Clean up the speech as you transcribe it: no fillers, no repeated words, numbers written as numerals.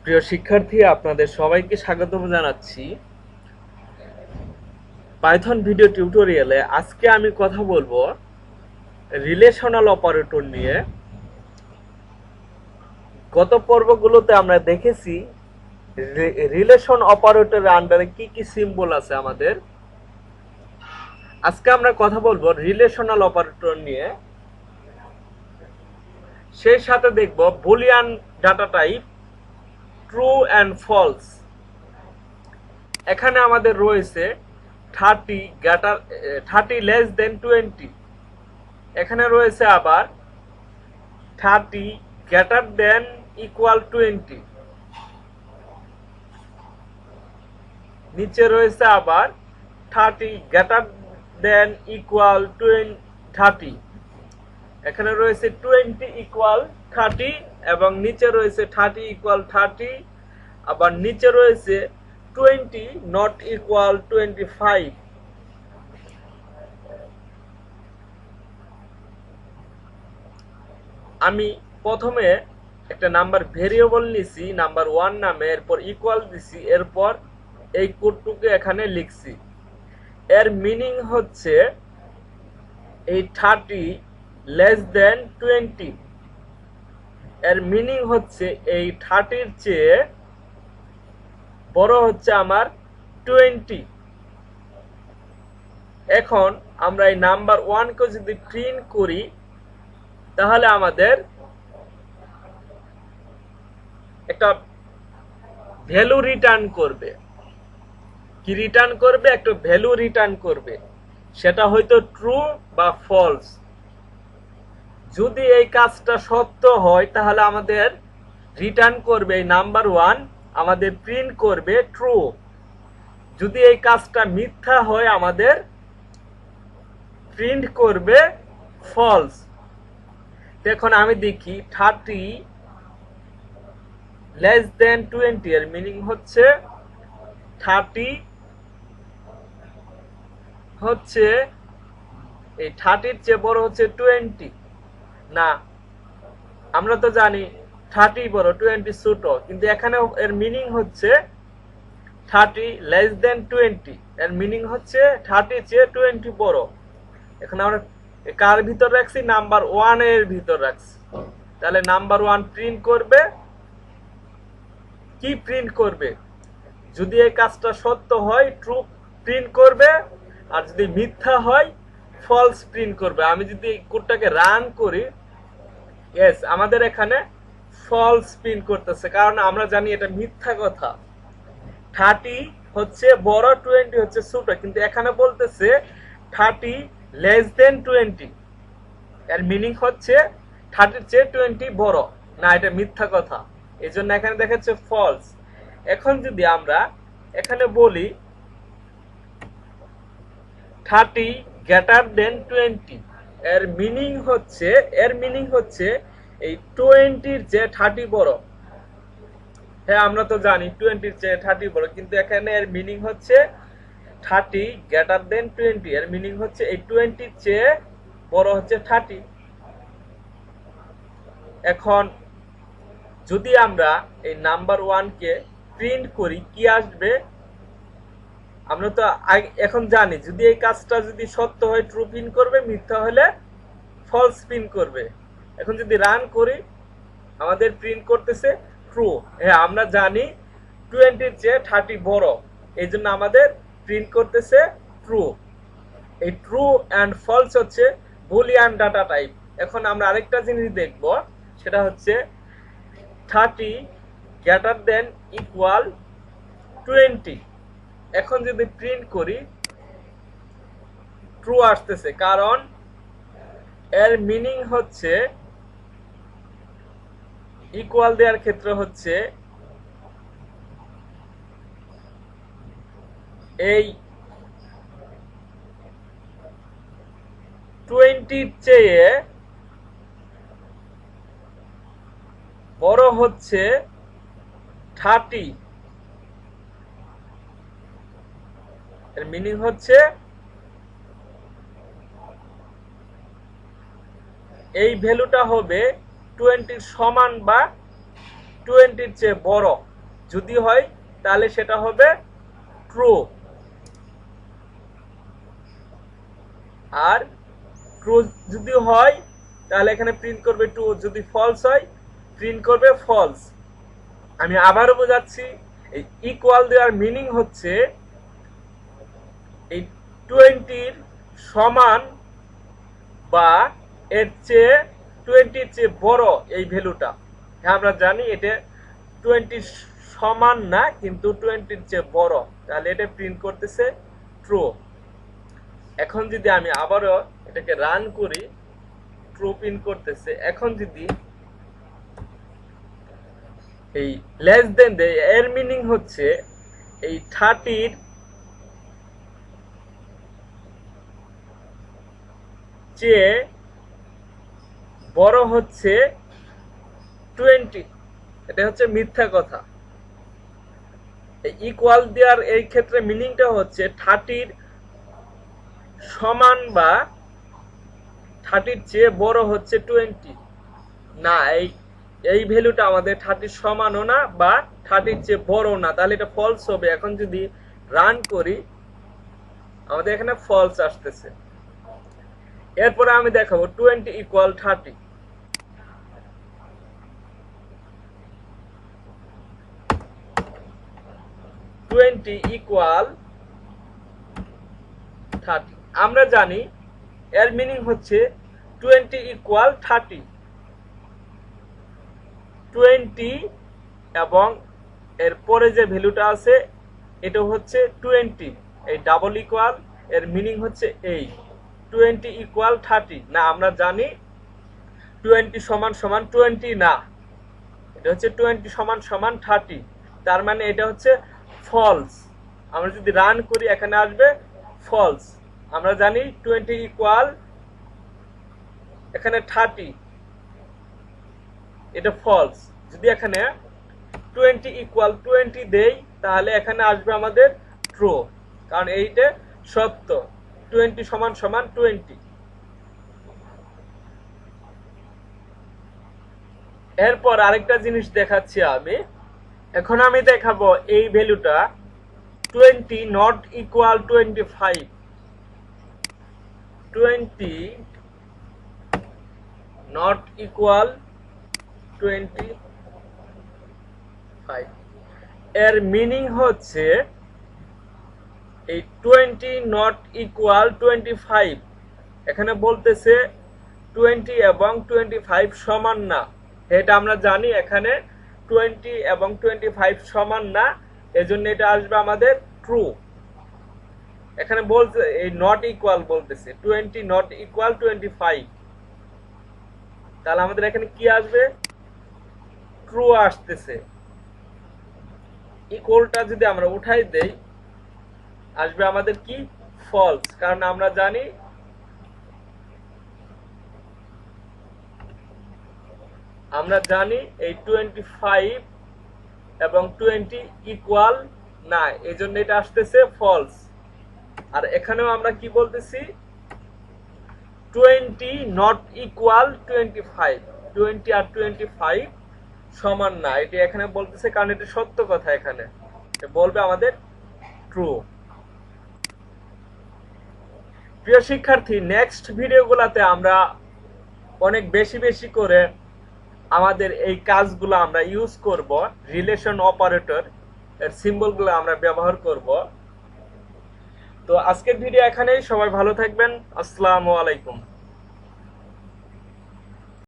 প্রিয় শিক্ষার্থী, আপনাদের সবাইকে স্বাগতম জানাচ্ছি পাইথন ভিডিও টিউটোরিয়ালে। আজকে আমি কথা বলবো রিলেশনাল অপারেটর নিয়ে। গত পর্বগুলোতে আমরা দেখেছি রিলেশন অপারেটরের আন্ডারে কি কি সিম্বল আছে আমাদের। আজকে আমরা কথা বলবো রিলেশনাল অপারেটর নিয়ে। সেই সাথে দেখব Boolean data type, true and false. এখানে আমাদের রয়েছে 30 লেস দেন 20। এখানে রয়েছে আবার 30 গ্রেটার দেন ইকুয়াল 20। নিচে রয়েছে আবার 30 গ্রেটার দেন ইকুয়াল 30। এখানে রয়েছে 20 ইকুয়াল 30 এবং নিচে রয়েছে 30 ইকুয়াল 30। আবার নিচে রয়েছে 20 নট ইকুয়াল 25। আমি প্রথমে একটা নাম্বার ভেরিয়েবল নিছি নাম্বার 1 নামে, এরপর ইকুয়াল দিছি, এরপর এই কোডটুকে এখানে লিখছি। এর মিনিং হচ্ছে এই 30 লেস দেন 20। এর মিনিং হচ্ছে এই 30 এর চেয়ে বড় হচ্ছে আমার 20। এখন আমরা এই নাম্বার 1 কে যদি প্রিন্ট করি তাহলে আমাদের একটা ভ্যালু রিটার্ন করবে। কি রিটার্ন করবে? একটা ভ্যালু রিটার্ন করবে, সেটা হয়তো ট্রু বা ফলস। যদি এই কাজটা সত্য হয় তাহলে আমাদের রিটার্ন করবে এই নাম্বার 1, আমাদের প্রিন্ট করবে ট্রু। যদি এই কাজটা মিথ্যা হয় আমাদের প্রিন্ট করবে ফলস। এখন আমি দেখি 30 লেস দেন 20 এর মিনিং হচ্ছে 30 হচ্ছে এই 30 এর চেয়ে বড় হচ্ছে 20 না। আমরা তো জানি 30 বড় 20 ছোট, কিন্তু এখানে এর মিনিং হচ্ছে 30 লেস দেন 20। এর মিনিং হচ্ছে 30 চেয়ে 20 বড়। এখন আমরা কার ভিতর রাখছি? নাম্বার 1 এর ভিতর রাখছি। তাহলে নাম্বার 1 প্রিন্ট করবে কি? প্রিন্ট করবে যদি এই কাজটা সত্য হয় ট্রু প্রিন্ট করবে, আর যদি মিথ্যা হয় ফলস প্রিন্ট করবে। আমি যদি এই কোডটাকে রান করি, ইয়েস, আমাদের এখানে ফলস প্রিন্ট করতেছে, কারণ আমরা জানি এটা মিথ্যা কথা। 30 হচ্ছে বড়, 20 হচ্ছে ছোট, কিন্তু এখানে বলতেছে 30 লেস দেন 20। এর মিনিং হচ্ছে 30 চেয়ে 20 বড় না, এটা মিথ্যা কথা। এই জন্য এখানে দেখাচ্ছে ফলস। এখন যদি আমরা এখানে বলি 30 গ্রেটার দেন 20, এর মিনিং হচ্ছে এই 20 চেয়ে 30 বড়। হ্যাঁ, আমরা তো জানি 20 চেয়ে 30 বড়, কিন্তু এখানে এর মিনিং হচ্ছে 30 গ্রেটার দেন 20। এর মিনিং হচ্ছে এই 20 চেয়ে বড় হচ্ছে 30। এখন যদি আমরা এই নাম্বার 1 কে প্রিন্ট করি কি আসবে? আমরা তো এখন জানি যদি এই কাজটা যদি সত্য হয় ট্রু প্রিন্ট করবে, মিথ্যা হলে ফলস প্রিন্ট করবে। এখন যদি রান করি আমাদের প্রিন্ট করতেছে ট্রু। হ্যাঁ, আমরা জানি 20 এর চেয়ে 30 বড়, এই জন্য আমাদের প্রিন্ট করতেছে ট্রু। এই ট্রু অ্যান্ড ফলস হচ্ছে বুলিয়ান ডাটা টাইপ। এখন আমরা আরেকটা জিনিস দেখব, সেটা হচ্ছে 30 গ্রেটার দেন ইকুয়াল 20। এখন যদি প্রিন্ট করি ট্রু আসতেছে, কারণ এর মিনিং হচ্ছে ইকুয়াল দেওয়ার ক্ষেত্রে হচ্ছে এই 20 চেয়ে বড় হচ্ছে 30। এর মিনিং হচ্ছে এই ভ্যালুটা হবে 20 সমান বা 20 চেয়ে বড়। যদি হয় তাহলে সেটা হবে ট্রু, আর ট্রু যদি হয় তাহলে এখানে প্রিন্ট করবে ট্রু, যদি ফলস হয় প্রিন্ট করবে ফলস। আমি আবারও বোঝাচ্ছি, এই ইকুয়াল দেওয়ার মিনিং হচ্ছে এই 20 সমান বা এর চেয়ে 20 চেয়ে বড় এই ভ্যালুটা। হ্যাঁ, আমরা জানি এটা 20 সমান না, কিন্তু 20 চেয়ে বড়, তাহলে এটা প্রিন্ট করতেছে ট্রু। এখন যদি আমি আবারও এটাকে রান করি, ট্রু প্রিন্ট করতেছে। এখন যদি এই লেস দেন দেয়, এর মিনিং হচ্ছে এই 30 চেয়ে বড় হচ্ছে 20, এটা হচ্ছে মিথ্যা কথা। ইকুয়াল দেওয়ার এই ক্ষেত্রে মিনিংটা হচ্ছে 30 সমান বা 30 চেয়ে বড় হচ্ছে 20 না, এই ভ্যালুটা আমাদের 30 সমানও না বা 30 চেয়ে বড় না, তাহলে এটা ফলস হবে। এখন যদি রান করি, আমাদের এখানে ফলস আসতেছে। এরপরে আমি দেখাবো 20 ইকুয়াল 30। 20 ইকুয়াল 30, আমরা জানি এর মিনিং হচ্ছে 20 ইকুয়াল 30। 20 এবং এর পরে যে ভ্যালুটা আছে এটা হচ্ছে 20, এই ডাবল ইকুয়াল, এর মিনিং হচ্ছে এই 20 ইকুয়াল 30 না, আমরা জানি 20 সমান সমান 20 না, এটা হচ্ছে 20 সমান সমান 30, তার মানে এটা হচ্ছে ফলস। আমরা যদি রান করি এখানে আসবে ফলস। আমরা জানি 20 ইকুয়াল এখানে 30, এটা ফলস। যদি এখানে 20 ইকুয়াল 20 দেই তাহলে এখানে আসবে আমাদের ট্রু, কারণ এইটা সত্য, 20 সমান সমান 20। এরপর আরেকটা জিনিস দেখাচ্ছি আমি। এখন আমি দেখাবো এই ভ্যালুটা 20 নট ইকুয়াল 25। 20 নট ইকুয়াল 25, এর মিনিং হচ্ছে এই 20 নট ইকুয়াল 25, এখানে বলতেছে 20 এবং 25 সমান না। এটা আমরা জানি এখানে 20 এবং 25 সমান না, এজন্য এটা আসবে আমাদের ট্রু। এখানে বলছে এই নট ইকুয়াল বলতেছে 20 নট ইকুয়াল 25, তাহলে আমাদের এখানে কি আসবে? ট্রু আসতেছে। ইকুয়ালটা যদি আমরা উঠাই দেই আসবে আমাদের কি? ফলস, কারণ আমরা জানি এই 25 এবং 20 ইকুয়াল না, এজন্য এটা আসতেছে ফলস। আর এখানেও আমরা কি বলতেছি? 20 নট ইকুয়াল 25, 20 আর 25 সমান না, এটি এখানে বলতেছে, কারণ এটা সত্য কথা, এখানে বলবে আমাদের ট্রু। প্রিয় শিক্ষার্থী, নেক্সট ভিডিওগুলোতে আমরা অনেক বেশি বেশি করে আমাদের এই কাজগুলো আমরা ইউজ করব, রিলেশন অপারেটর এর সিম্বলগুলো আমরা ব্যবহার করব। তো আজকের ভিডিও এখানেই, সবাই ভালো থাকবেন, আসসালামু আলাইকুম।